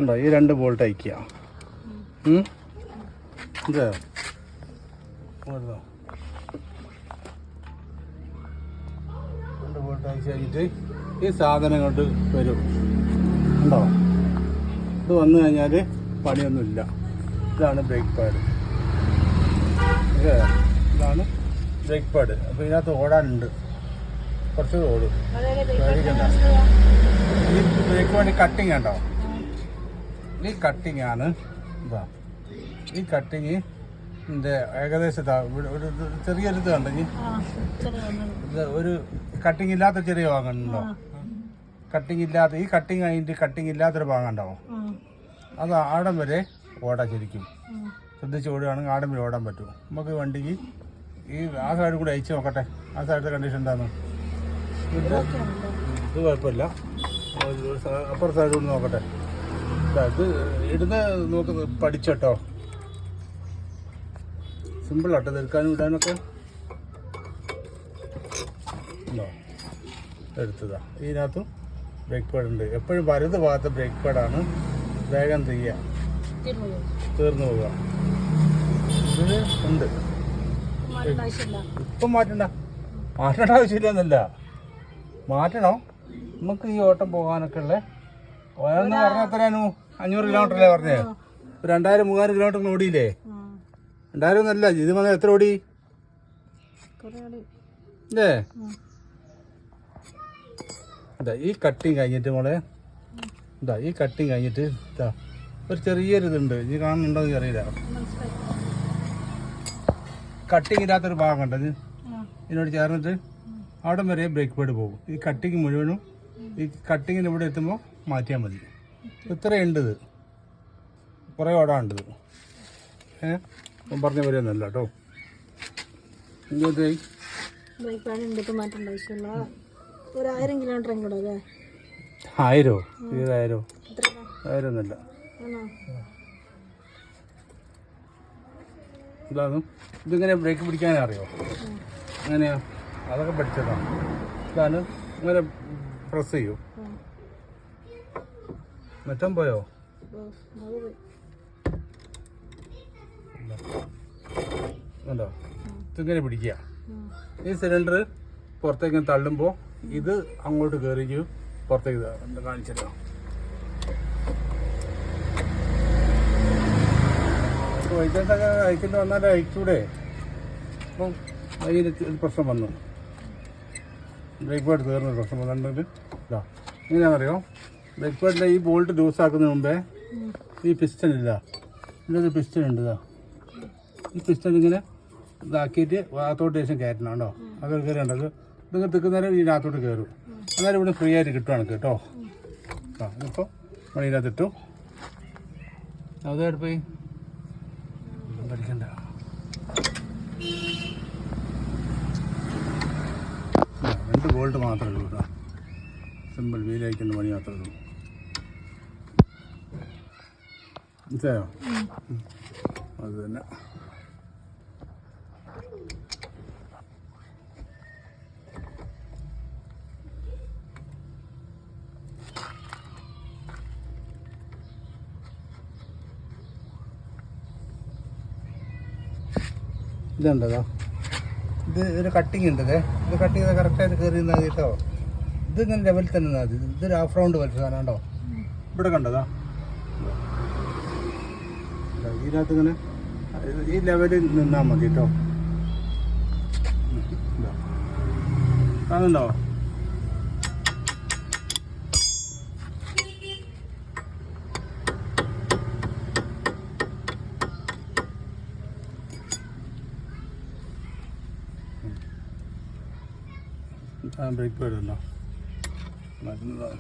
ഉണ്ടോ? ഈ 2 ബോൾട്ട് അയക്കുക. ഇത് 2 ബോൾട്ട് അയച്ച് കഴിഞ്ഞിട്ട് ഈ സാധനം കൊണ്ട് വരും. ഉണ്ടോ? ഇത് വന്നു കഴിഞ്ഞാൽ പണിയൊന്നുമില്ല. ഇതാണ് ബ്രേക്ക് പാഡ്. ഇതാണ് ബ്രേക്ക് പാഡ്. അപ്പോൾ ഇതിനകത്ത് ഓടാനുണ്ട്, കുറച്ച് ഓടും. ഈ ബ്രേക്ക് പാഡ് കട്ടിങ് ഉണ്ടോ? ഈ കട്ടിങ് ആണ്. ഇതാ ഈ കട്ടിങ് ഏകദേശം ഒരു ചെറിയൊരു ഇത് കണ്ടെങ്കിൽ ഒരു കട്ടിങ് ഇല്ലാത്ത ചെറിയ ഭാഗം ഉണ്ടോ? കട്ടിങ് ഇല്ലാത്ത ഈ കട്ടിങ് കഴിഞ്ഞിട്ട് കട്ടിങ് ഇല്ലാത്തൊരു ഭാഗം ഉണ്ടാവും. അത് ആടം വരെ ഓടാൻ ശരിക്കും ശ്രദ്ധിച്ച് ഓടുകയാണെങ്കിൽ ആടം വരെ ഓടാൻ പറ്റും. നമുക്ക് വണ്ടിക്ക് ഈ ആ സൈഡിൽ കൂടെ അയച്ച് നോക്കട്ടെ, ആ സൈഡിലെ കണ്ടീഷൻ എന്താണെന്ന്. ഇത് കുഴപ്പമില്ല. അപ്പുറത്തെ സൈഡിൽ കൂടെ നോക്കട്ടെ. ഇത് ഇടുന്ന നോക്കുന്നത് പഠിച്ചോട്ടോ. സിമ്പിളാട്ടോ എടുക്കാനും ഇടാനൊക്കെ. ഉണ്ടോ? എടുത്തതാ. ഇതിനകത്തും ബ്രേക്ക് പാഡ് ഉണ്ട്. എപ്പോഴും വലത് ഭാഗത്ത് ബ്രേക്ക് പാഡാണ് വേഗം തീർന്നു പോവുക. ഇതിന് ഉണ്ട്. ഇപ്പം മാറ്റേണ്ട ആവശ്യമില്ലെന്നല്ല, മാറ്റണം. നമുക്ക് ഈ ഓട്ടം പോകാനൊക്കെ ഉള്ള ഓരോന്ന് പറഞ്ഞ എത്രയാണു? 500 കിലോമീറ്റർ അല്ലേ പറഞ്ഞേ? 2000-3000 കിലോമീറ്റർ ഓടിയില്ലേ? 2000 ഒന്നല്ല, ഇത് വന്നാൽ എത്ര ഓടി അല്ലേ? ഇതാ ഈ കട്ടിങ് കഴിഞ്ഞിട്ട് മോളെ, ഇതാ ഈ കട്ടിങ് കഴിഞ്ഞിട്ട് ഇതാ ഒരു ചെറിയൊരു ഇതുണ്ട്. ഇത് കാണുന്നുണ്ടോ എന്ന് അറിയില്ല. കട്ടിങ് ഇല്ലാത്തൊരു ഭാഗം ഉണ്ട്. ഇതിനോട് ചേർന്നിട്ട് അവിടെ വരെ ബ്രേക്ക് പാഡ് പോകും. ഈ കട്ടിങ് മുഴുവനും ഈ കട്ടിങ്ങിന് ഇവിടെ എത്തുമ്പോൾ മാറ്റിയാൽ മതി. ഇത്രയുണ്ട്. ഇത് കുറേ ഓടാണ്ടത്. പറഞ്ഞ പോലെയൊന്നുമല്ല കേട്ടോ. ഇങ്ങോട്ടേ ബ്രേക്ക് പാഡ് ഉണ്ട്, മാറ്റേണ്ട ആവശ്യമില്ല. ഒരു 1000 കിലോമീറ്റർ കൂടെ അല്ലേ? 1000 ഒന്നല്ല. ഇതാണ്. ഇതിങ്ങനെ ബ്രേക്ക് പിടിക്കാനറിയോ? അങ്ങനെയാ, അതൊക്കെ പഠിച്ചതാണ്. ഇതാണ് ഇങ്ങനെ പ്രസ് ചെയ്യൂ. മറ്റം പോയോ? ഉണ്ടോ? ഇതിങ്ങനെ പിടിക്കുക. ഈ സിലിണ്ടർ പുറത്തേക്ക് തള്ളുമ്പോൾ ഇത് അങ്ങോട്ട് കയറിക്കും, പുറത്തേക്ക് കാണിച്ചിട്ടോ. വൈദ്യുതി അയക്കേണ്ടി വന്നാൽ അയച്ചൂടെ? അപ്പം അതിന് പ്രശ്നം വന്നു. ബ്രേക്ക് പാഡ് തീർന്ന പ്രശ്നം വന്നിട്ട് ഇതാ എങ്ങനെയാണെന്നറിയോ? ബ്രേക്ക് പാഡിൻ്റെ ഈ ബോൾട്ട് ലൂസാക്കുന്നതിന് മുമ്പേ ഈ പിസ്റ്റൺ ഇല്ല, ഇതിനൊരു പിസ്റ്റൺ ഉണ്ട്. ഇതാ ഈ പിസ്റ്റൺ ഇങ്ങനെ ഇതാക്കിയിട്ട് അകത്തോട്ട് ശേഷം കയറ്റണം കേട്ടോ. അത് കയറിയുണ്ടത് ഇതിങ്ങനെ തിക്കുന്നേരം ഇതിനകത്തോട്ട് കയറും. അന്നേരം ഇവിടെ ഫ്രീ ആയിട്ട് കിട്ടുവാണ് കേട്ടോ. ആ ഇതിപ്പോൾ നമ്മൾ ഇതിനകത്തിട്ടു. അതായിട്ട് പോയി പഠിക്കണ്ട. 2 ബോൾട്ട് മാത്രമേ ഉള്ളൂ കേട്ടോ. സിമ്പിൾ വീൽ അയക്കുന്ന പണി മാത്രമേ ഉള്ളൂ. മനസ്സിലായോ? അത് തന്നെ. ഇതുണ്ടോ? ഇത് ഒരു കട്ടിങ് ഉണ്ട്. ഇത് കട്ട് ചെയ്താൽ കറക്റ്റായിട്ട് കയറി നിന്നാൽ കേട്ടോ. ഇതിങ്ങനെ ലെവലിൽ തന്നെ നിന്നാൽ മതി. ഇതൊരു ഹാഫ് റൗണ്ട് വലിച്ച സാധനം ഉണ്ടോ? ഇവിടെ കണ്ടതാ. ഇതിനകത്ത് ഇങ്ങനെ ഈ ലെവലിൽ നിന്നാൽ മതി കേട്ടോ. കാണുന്നുണ്ടോ? ബ്രേക്ക് പാഡ് ഉണ്ടോ? മാറ്റുന്നതാണ്.